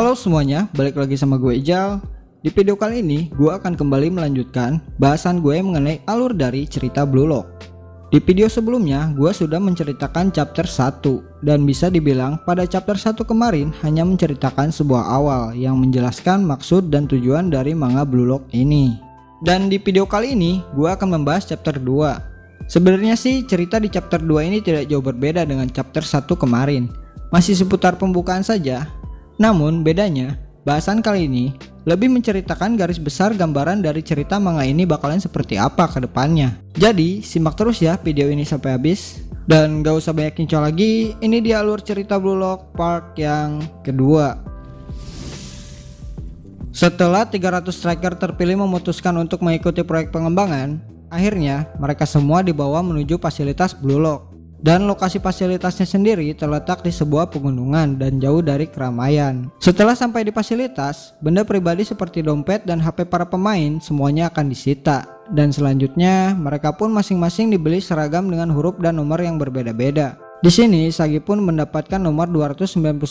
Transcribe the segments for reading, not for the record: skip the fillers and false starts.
Halo semuanya, balik lagi sama gue Ijal. Di video kali ini gue akan kembali melanjutkan bahasan gue mengenai alur dari cerita Blue Lock. Di video sebelumnya gue sudah menceritakan chapter 1, dan bisa dibilang pada chapter 1 kemarin hanya menceritakan sebuah awal yang menjelaskan maksud dan tujuan dari manga Blue Lock ini. Dan di video kali ini gue akan membahas chapter 2. Sebenarnya sih cerita di chapter 2 ini tidak jauh berbeda dengan chapter 1 kemarin, masih seputar pembukaan saja. Namun bedanya, bahasan kali ini lebih menceritakan garis besar gambaran dari cerita manga ini bakalan seperti apa ke depannya. Jadi simak terus ya video ini sampai habis. Dan gak usah banyak nyincol lagi, ini dia alur cerita Blue Lock part yang kedua. Setelah 300 striker terpilih memutuskan untuk mengikuti proyek pengembangan, akhirnya mereka semua dibawa menuju fasilitas Blue Lock. Dan lokasi fasilitasnya sendiri terletak di sebuah pegunungan dan jauh dari keramaian. Setelah sampai di fasilitas, benda pribadi seperti dompet dan HP para pemain semuanya akan disita. Dan selanjutnya mereka pun masing-masing dibeli seragam dengan huruf dan nomor yang berbeda-beda. Di sini Isagi pun mendapatkan nomor 299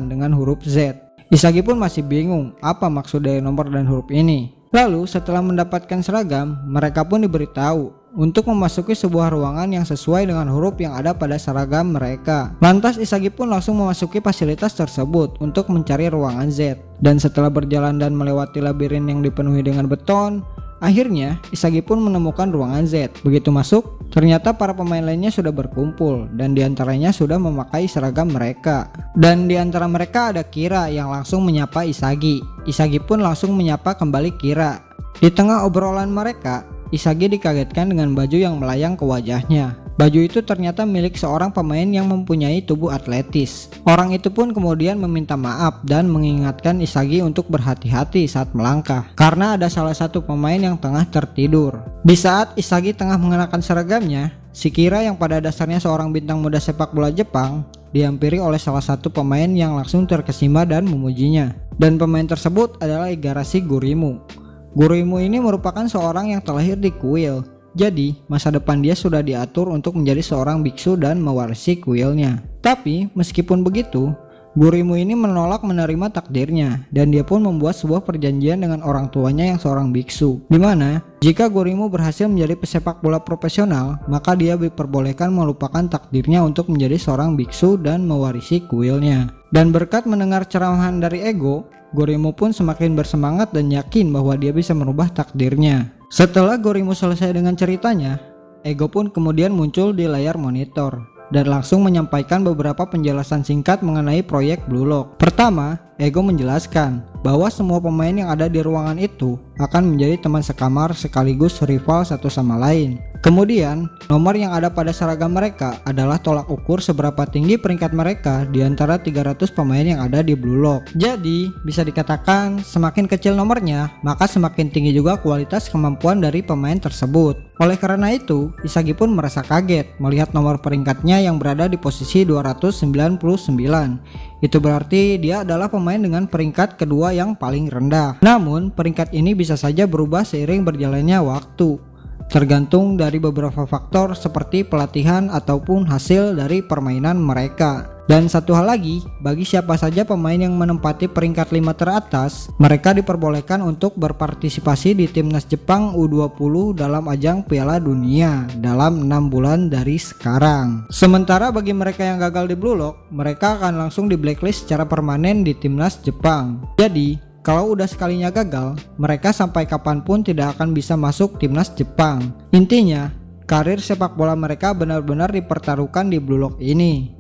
dengan huruf Z. Isagi pun masih bingung apa maksud dari nomor dan huruf ini. Lalu setelah mendapatkan seragam, mereka pun diberitahu untuk memasuki sebuah ruangan yang sesuai dengan huruf yang ada pada seragam mereka. Lantas Isagi pun langsung memasuki fasilitas tersebut untuk mencari ruangan Z. Dan setelah berjalan dan melewati labirin yang dipenuhi dengan beton, akhirnya Isagi pun menemukan ruangan Z. Begitu masuk, ternyata para pemain lainnya sudah berkumpul dan diantaranya sudah memakai seragam mereka. Dan diantara mereka ada Kira yang langsung menyapa Isagi. Isagi pun langsung menyapa kembali Kira. Di tengah obrolan mereka, Isagi dikagetkan dengan baju yang melayang ke wajahnya. Baju itu ternyata milik seorang pemain yang mempunyai tubuh atletis. Orang itu pun kemudian meminta maaf dan mengingatkan Isagi untuk berhati-hati saat melangkah, karena ada salah satu pemain yang tengah tertidur. Di saat Isagi tengah mengenakan seragamnya, si Kira yang pada dasarnya seorang bintang muda sepak bola Jepang dihampiri oleh salah satu pemain yang langsung terkesima dan memujinya. Dan pemain tersebut adalah Igarashi Gurimu. Gurimu ini merupakan seorang yang terlahir di kuil. Jadi masa depan dia sudah diatur untuk menjadi seorang biksu dan mewarisi kuilnya. Tapi meskipun begitu, Gurimu ini menolak menerima takdirnya, dan dia pun membuat sebuah perjanjian dengan orang tuanya yang seorang biksu, dimana jika Gurimu berhasil menjadi pesepak bola profesional, maka dia diperbolehkan melupakan takdirnya untuk menjadi seorang biksu dan mewarisi kuilnya. Dan berkat mendengar ceramahan dari Ego, Gurimu pun semakin bersemangat dan yakin bahwa dia bisa merubah takdirnya. Setelah Gurimu selesai dengan ceritanya, Ego pun kemudian muncul di layar monitor dan langsung menyampaikan beberapa penjelasan singkat mengenai proyek Blue Lock. Pertama, Ego menjelaskan bahwa semua pemain yang ada di ruangan itu akan menjadi teman sekamar sekaligus rival satu sama lain. Kemudian, nomor yang ada pada seragam mereka adalah tolak ukur seberapa tinggi peringkat mereka di antara 300 pemain yang ada di Blue Lock. Jadi, bisa dikatakan semakin kecil nomornya, maka semakin tinggi juga kualitas kemampuan dari pemain tersebut. Oleh karena itu, Isagi pun merasa kaget melihat nomor peringkatnya yang berada di posisi 299. Itu berarti dia adalah pemain dengan peringkat kedua yang paling rendah. Namun, peringkat ini bisa saja berubah seiring berjalannya waktu, tergantung dari beberapa faktor seperti pelatihan ataupun hasil dari permainan mereka. Dan satu hal lagi, bagi siapa saja pemain yang menempati peringkat 5 teratas, mereka diperbolehkan untuk berpartisipasi di timnas Jepang U20 dalam ajang Piala Dunia dalam 6 bulan dari sekarang. Sementara bagi mereka yang gagal di Blue Lock, mereka akan langsung di blacklist secara permanen di timnas Jepang. Jadi kalau udah sekalinya gagal, mereka sampai kapanpun tidak akan bisa masuk timnas Jepang. Intinya, karir sepak bola mereka benar-benar dipertaruhkan di Blue Lock ini.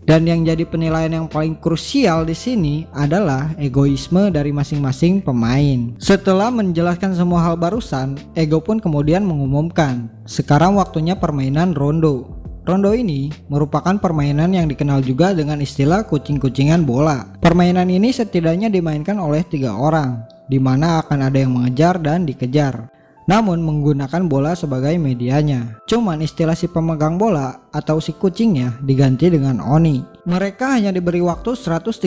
Dan yang jadi penilaian yang paling krusial di sini adalah egoisme dari masing-masing pemain. Setelah menjelaskan semua hal barusan, Ego pun kemudian mengumumkan, sekarang waktunya permainan rondo. Rondo ini merupakan permainan yang dikenal juga dengan istilah kucing-kucingan bola. Permainan ini setidaknya dimainkan oleh 3 orang, di mana akan ada yang mengejar dan dikejar, namun menggunakan bola sebagai medianya. Cuman istilah si pemegang bola atau si kucingnya diganti dengan Oni. Mereka hanya diberi waktu 136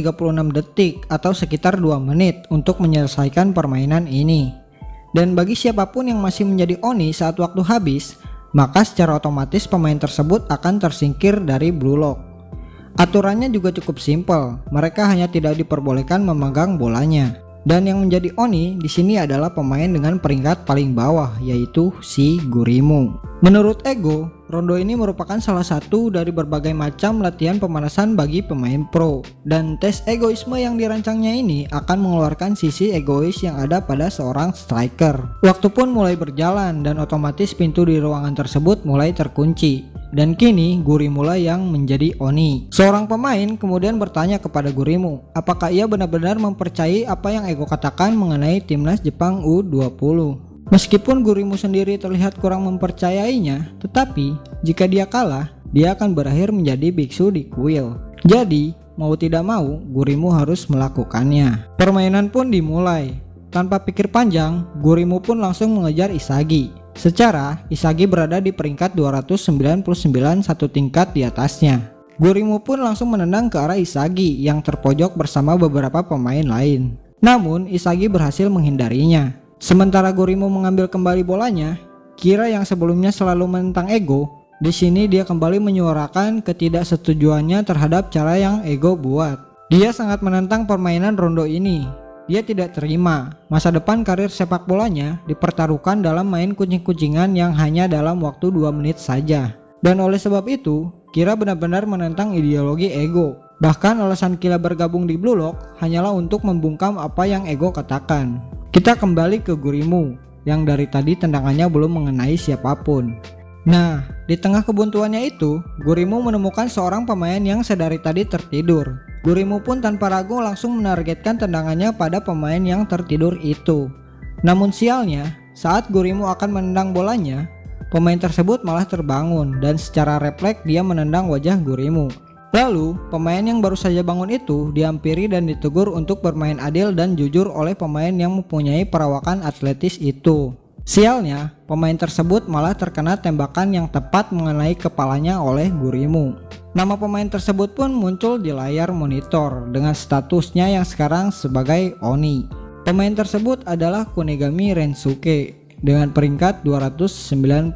detik atau sekitar 2 menit untuk menyelesaikan permainan ini. Dan bagi siapapun yang masih menjadi Oni saat waktu habis, maka secara otomatis pemain tersebut akan tersingkir dari Blue Lock. Aturannya juga cukup simpel, mereka hanya tidak diperbolehkan memegang bolanya. Dan yang menjadi Oni di sini adalah pemain dengan peringkat paling bawah, yaitu si Gurimu. Menurut Ego, rondo ini merupakan salah satu dari berbagai macam latihan pemanasan bagi pemain pro. Dan tes egoisme yang dirancangnya ini akan mengeluarkan sisi egois yang ada pada seorang striker. Waktu pun mulai berjalan dan otomatis pintu di ruangan tersebut mulai terkunci. Dan kini Gurimu lah yang menjadi Oni. Seorang pemain kemudian bertanya kepada Gurimu, apakah ia benar-benar mempercayai apa yang Ego katakan mengenai timnas Jepang U20. Meskipun Gurimu sendiri terlihat kurang mempercayainya, tetapi jika dia kalah, dia akan berakhir menjadi biksu di kuil. Jadi, mau tidak mau, Gurimu harus melakukannya. Permainan pun dimulai. Tanpa pikir panjang, Gurimu pun langsung mengejar Isagi. Secara, Isagi berada di peringkat 299 satu tingkat di atasnya. Gurimu pun langsung menendang ke arah Isagi yang terpojok bersama beberapa pemain lain. Namun, Isagi berhasil menghindarinya. Sementara Gurimu mengambil kembali bolanya, Kira yang sebelumnya selalu menentang Ego, di sini dia kembali menyuarakan ketidaksetujuannya terhadap cara yang Ego buat. Dia sangat menentang permainan rondo ini. Dia tidak terima masa depan karir sepak bolanya dipertaruhkan dalam main kucing-kucingan yang hanya dalam waktu 2 menit saja. Dan oleh sebab itu, Kira benar-benar menentang ideologi Ego. Bahkan alasan Kira bergabung di Blue Lock hanyalah untuk membungkam apa yang Ego katakan. Kita kembali ke Gurimu yang dari tadi tendangannya belum mengenai siapapun. Nah, di tengah kebuntuannya itu, Gurimu menemukan seorang pemain yang sedari tadi tertidur. Gurimu pun tanpa ragu langsung menargetkan tendangannya pada pemain yang tertidur itu. Namun sialnya, saat Gurimu akan menendang bolanya, pemain tersebut malah terbangun dan secara refleks dia menendang wajah Gurimu. Lalu, pemain yang baru saja bangun itu dihampiri dan ditegur untuk bermain adil dan jujur oleh pemain yang mempunyai perawakan atletis itu. Sialnya, pemain tersebut malah terkena tembakan yang tepat mengenai kepalanya oleh Gurimu. Nama pemain tersebut pun muncul di layar monitor dengan statusnya yang sekarang sebagai Oni. Pemain tersebut adalah Kunigami Rensuke dengan peringkat 291.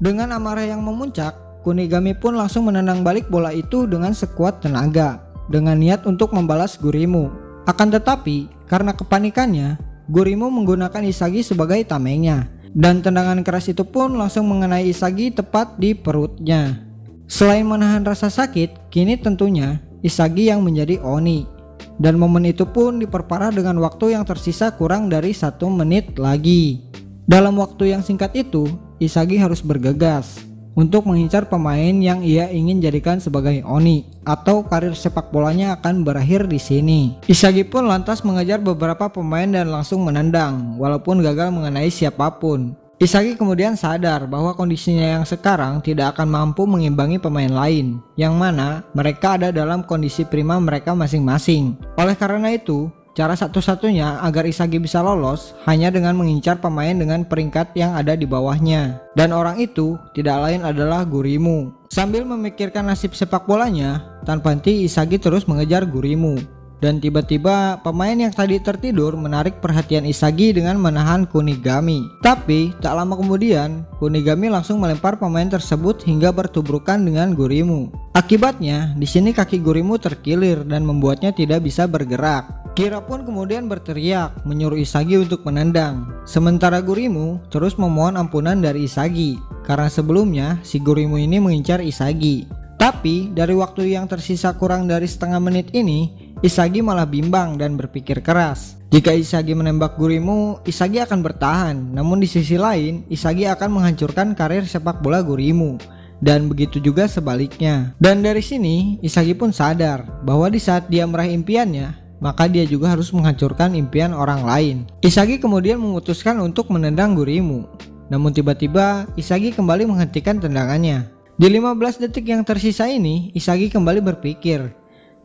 Dengan amarah yang memuncak, Kunigami pun langsung menendang balik bola itu dengan sekuat tenaga dengan niat untuk membalas Gurimu. Akan tetapi, karena kepanikannya, Gurimu menggunakan Isagi sebagai tamengnya, dan tendangan keras itu pun langsung mengenai Isagi tepat di perutnya. Selain menahan rasa sakit, kini tentunya Isagi yang menjadi Oni. Dan momen itu pun diperparah dengan waktu yang tersisa kurang dari 1 menit lagi. Dalam waktu yang singkat itu, Isagi harus bergegas untuk mengincar pemain yang ia ingin jadikan sebagai Oni, atau karir sepak bolanya akan berakhir di sini. Isagi pun lantas mengejar beberapa pemain dan langsung menendang, walaupun gagal mengenai siapapun. Isagi kemudian sadar bahwa kondisinya yang sekarang tidak akan mampu mengimbangi pemain lain, yang mana mereka ada dalam kondisi prima mereka masing-masing. Oleh karena itu, cara satu-satunya agar Isagi bisa lolos hanya dengan mengincar pemain dengan peringkat yang ada di bawahnya. Dan orang itu tidak lain adalah Gurimu. Sambil memikirkan nasib sepak bolanya, tanpa henti Isagi terus mengejar Gurimu. Dan tiba-tiba pemain yang tadi tertidur menarik perhatian Isagi dengan menahan Kunigami. Tapi tak lama kemudian, Kunigami langsung melempar pemain tersebut hingga bertubrukan dengan Gurimu. Akibatnya, di sini kaki Gurimu terkilir dan membuatnya tidak bisa bergerak. Kira pun kemudian berteriak menyuruh Isagi untuk menendang. Sementara Gurimu terus memohon ampunan dari Isagi karena sebelumnya si Gurimu ini mengincar Isagi. Tapi dari waktu yang tersisa kurang dari setengah menit ini, Isagi malah bimbang dan berpikir keras. Jika Isagi menembak Gurimu, Isagi akan bertahan. Namun di sisi lain, Isagi akan menghancurkan karir sepak bola Gurimu. Dan begitu juga sebaliknya. Dan dari sini, Isagi pun sadar bahwa di saat dia meraih impiannya, maka dia juga harus menghancurkan impian orang lain. Isagi kemudian memutuskan untuk menendang Gurimu. Namun tiba-tiba, Isagi kembali menghentikan tendangannya. Di 15 detik yang tersisa ini, Isagi kembali berpikir,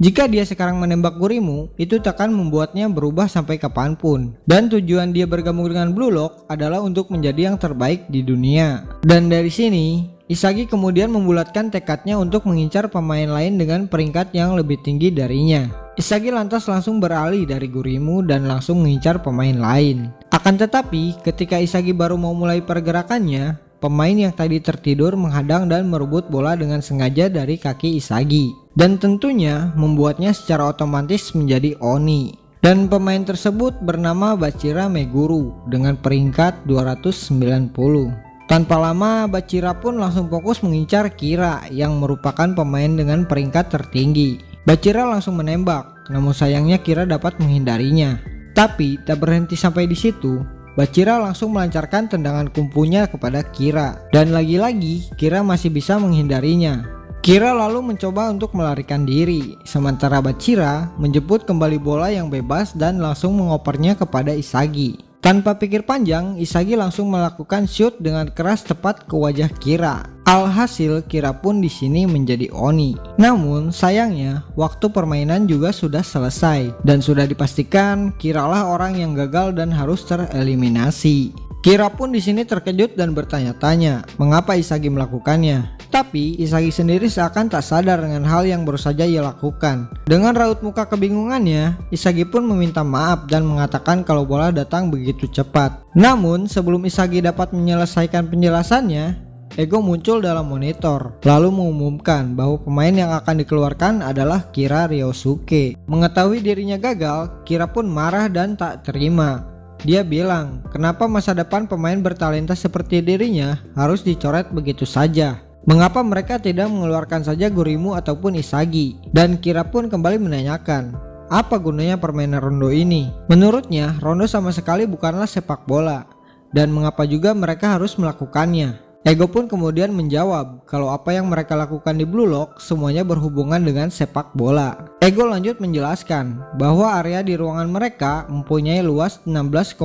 jika dia sekarang menembak Gurimu, itu takkan membuatnya berubah sampai kapanpun. Dan tujuan dia bergabung dengan Blue Lock adalah untuk menjadi yang terbaik di dunia. Dan dari sini, Isagi kemudian membulatkan tekadnya untuk mengincar pemain lain dengan peringkat yang lebih tinggi darinya. Isagi lantas langsung beralih dari Gurimu dan langsung mengincar pemain lain. Akan tetapi, ketika Isagi baru mau mulai pergerakannya, pemain yang tadi tertidur menghadang dan merebut bola dengan sengaja dari kaki Isagi. dan tentunya membuatnya secara otomatis menjadi Oni. Dan pemain tersebut bernama Bachira Meguru dengan peringkat 290. Tanpa lama Bachira pun langsung fokus mengincar Kira yang merupakan pemain dengan peringkat tertinggi. Bachira langsung menembak, namun sayangnya Kira dapat menghindarinya. Tapi tak berhenti sampai di situ, Bachira langsung melancarkan tendangan kumpunya kepada Kira, dan lagi-lagi Kira masih bisa menghindarinya. Kira lalu mencoba untuk melarikan diri, sementara Bachira menjemput kembali bola yang bebas dan langsung mengopernya kepada Isagi. Tanpa pikir panjang, Isagi langsung melakukan shoot dengan keras tepat ke wajah Kira. Alhasil Kira pun di sini menjadi Oni. Namun sayangnya waktu permainan juga sudah selesai dan sudah dipastikan Kira lah orang yang gagal dan harus tereliminasi. Kira pun di sini terkejut dan bertanya-tanya mengapa Isagi melakukannya. Tapi Isagi sendiri seakan tak sadar dengan hal yang baru saja ia lakukan. Dengan raut muka kebingungannya, Isagi pun meminta maaf dan mengatakan kalau bola datang begitu cepat. Namun sebelum Isagi dapat menyelesaikan penjelasannya, Ego muncul dalam monitor lalu mengumumkan bahwa pemain yang akan dikeluarkan adalah Kira Ryosuke. Mengetahui dirinya gagal, Kira pun marah dan tak terima. Dia bilang, kenapa masa depan pemain bertalenta seperti dirinya harus dicoret begitu saja? Mengapa mereka tidak mengeluarkan saja Gurimu ataupun Isagi? Dan Kira pun kembali menanyakan, apa gunanya permainan rondo ini? Menurutnya, rondo sama sekali bukanlah sepak bola. Dan mengapa juga mereka harus melakukannya? Ego pun kemudian menjawab kalau apa yang mereka lakukan di Blue Lock semuanya berhubungan dengan sepak bola. Ego lanjut menjelaskan bahwa area di ruangan mereka mempunyai luas 16,5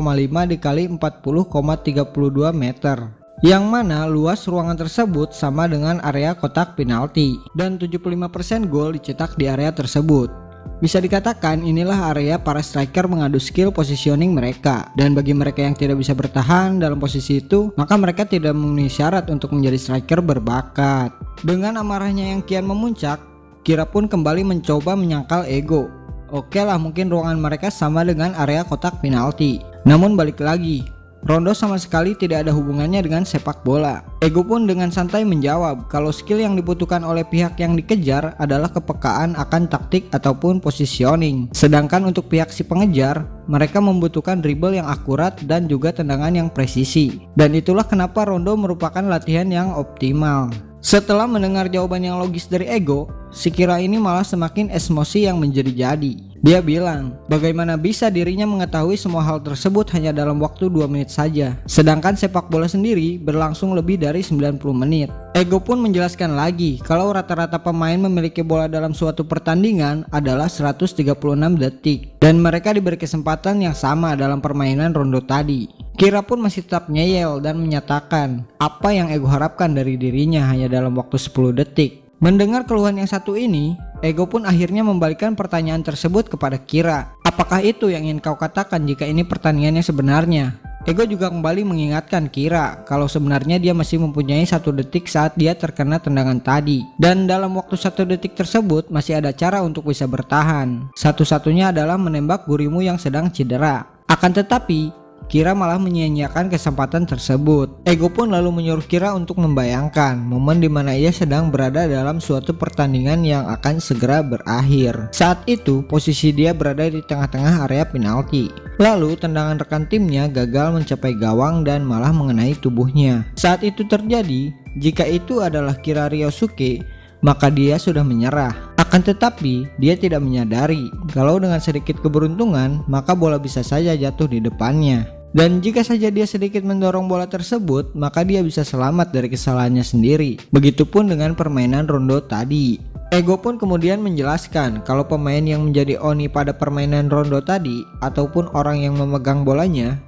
dikali 40,32 meter. Yang mana luas ruangan tersebut sama dengan area kotak penalti dan 75% gol dicetak di area tersebut. Bisa dikatakan inilah area para striker mengadu skill positioning mereka, dan bagi mereka yang tidak bisa bertahan dalam posisi itu, maka mereka tidak memenuhi syarat untuk menjadi striker berbakat. Dengan amarahnya yang kian memuncak, Kira pun kembali mencoba menyangkal Ego. Oke lah, mungkin ruangan mereka sama dengan area kotak penalti, namun balik lagi, rondo sama sekali tidak ada hubungannya dengan sepak bola. Ego pun dengan santai menjawab kalau skill yang dibutuhkan oleh pihak yang dikejar adalah kepekaan akan taktik ataupun positioning. Sedangkan untuk pihak si pengejar, mereka membutuhkan dribble yang akurat dan juga tendangan yang presisi. Dan itulah kenapa rondo merupakan latihan yang optimal. Setelah mendengar jawaban yang logis dari Ego, si Kira ini malah semakin emosi yang menjadi-jadi. Dia bilang, bagaimana bisa dirinya mengetahui semua hal tersebut hanya dalam waktu 2 menit saja, sedangkan sepak bola sendiri berlangsung lebih dari 90 menit. Ego pun menjelaskan lagi kalau rata-rata pemain memiliki bola dalam suatu pertandingan adalah 136 detik, dan mereka diberi kesempatan yang sama dalam permainan rondo tadi. Kira pun masih tetap ngeyel dan menyatakan apa yang Ego harapkan dari dirinya hanya dalam waktu 10 detik. Mendengar keluhan yang satu ini, Ego pun akhirnya membalikkan pertanyaan tersebut kepada Kira. Apakah itu yang ingin kau katakan jika ini pertandingannya sebenarnya? Ego juga kembali mengingatkan Kira kalau sebenarnya dia masih mempunyai 1 detik saat dia terkena tendangan tadi. Dan dalam waktu 1 detik tersebut masih ada cara untuk bisa bertahan. Satu-satunya adalah menembak Gurimu yang sedang cedera. Akan tetapi, Kira malah menyia-nyiakan kesempatan tersebut. Ego pun lalu menyuruh Kira untuk membayangkan momen dimana ia sedang berada dalam suatu pertandingan yang akan segera berakhir. Saat itu posisi dia berada di tengah-tengah area penalti. Lalu tendangan rekan timnya gagal mencapai gawang dan malah mengenai tubuhnya. Saat itu terjadi, jika itu adalah Kira Ryosuke, maka dia sudah menyerah. Akan tetapi dia tidak menyadari kalau dengan sedikit keberuntungan maka bola bisa saja jatuh di depannya. Dan jika saja dia sedikit mendorong bola tersebut, maka dia bisa selamat dari kesalahannya sendiri. Begitupun dengan permainan rondo tadi. Ego pun kemudian menjelaskan kalau pemain yang menjadi Oni pada permainan rondo tadi ataupun orang yang memegang bolanya,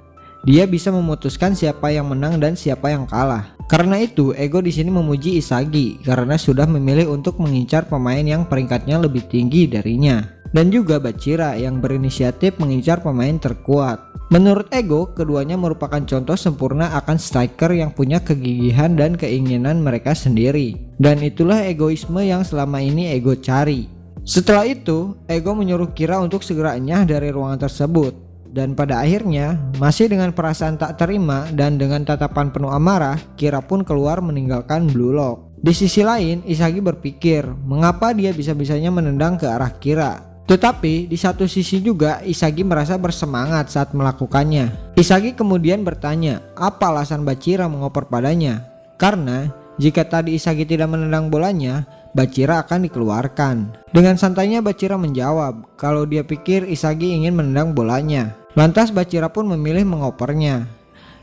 dia bisa memutuskan siapa yang menang dan siapa yang kalah. Karena itu, Ego di sini memuji Isagi karena sudah memilih untuk mengincar pemain yang peringkatnya lebih tinggi darinya, dan juga Bachira yang berinisiatif mengincar pemain terkuat. Menurut Ego, keduanya merupakan contoh sempurna akan striker yang punya kegigihan dan keinginan mereka sendiri. Dan itulah egoisme yang selama ini Ego cari. Setelah itu, Ego menyuruh Kira untuk segera enyah dari ruangan tersebut. Dan pada akhirnya, masih dengan perasaan tak terima dan dengan tatapan penuh amarah, Kira pun keluar meninggalkan Blue Lock. Di sisi lain, Isagi berpikir mengapa dia bisa-bisanya menendang ke arah Kira. Tetapi di satu sisi juga Isagi merasa bersemangat saat melakukannya. Isagi kemudian bertanya apa alasan Bachira mengoper padanya. Karena jika tadi Isagi tidak menendang bolanya, Bachira akan dikeluarkan. Dengan santainya Bachira menjawab kalau dia pikir Isagi ingin menendang bolanya. Lantas Bachira pun memilih mengopernya.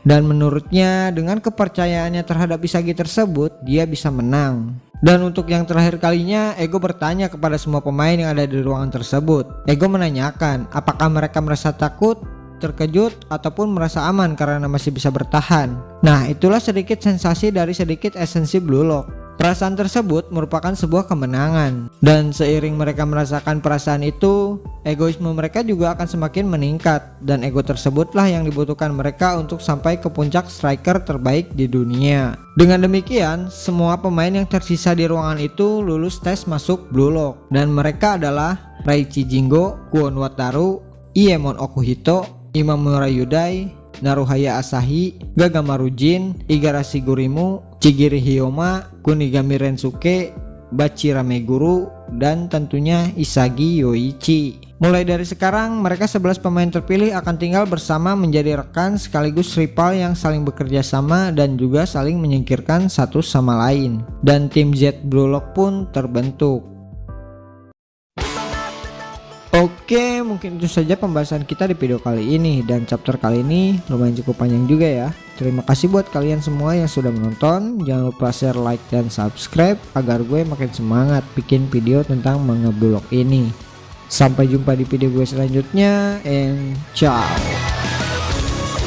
Dan menurutnya dengan kepercayaannya terhadap Isagi tersebut, dia bisa menang. Dan untuk yang terakhir kalinya, Ego bertanya kepada semua pemain yang ada di ruangan tersebut. Ego menanyakan apakah mereka merasa takut, terkejut, ataupun merasa aman karena masih bisa bertahan. Nah, itulah sedikit sensasi dari sedikit esensi Blue Lock. Perasaan tersebut merupakan sebuah kemenangan. Dan seiring mereka merasakan perasaan itu, egoisme mereka juga akan semakin meningkat. Dan ego tersebutlah yang dibutuhkan mereka untuk sampai ke puncak striker terbaik di dunia. Dengan demikian, semua pemain yang tersisa di ruangan itu lulus tes masuk Blue Lock. Dan mereka adalah Raichi Jingo, Kwon Wataru, Iemon Okuhito, Imamura Yudai, Naruhaya Asahi, Gagamaru Jin, Igarashi Gurimu, Chigiri Hiyoma, Kunigami Rensuke, Bachira Meguru, dan tentunya Isagi Yoichi. Mulai dari sekarang, mereka 11 pemain terpilih akan tinggal bersama menjadi rekan sekaligus rival yang saling bekerja sama dan juga saling menyingkirkan satu sama lain. Dan tim Z Blue Lock pun terbentuk. Oke, mungkin itu saja pembahasan kita di video kali ini. Dan chapter kali ini lumayan cukup panjang juga ya. Terima kasih buat kalian semua yang sudah menonton. Jangan lupa share, like, dan subscribe agar gue makin semangat bikin video tentang manga Blue Lock ini. Sampai jumpa di video gue selanjutnya, and ciao.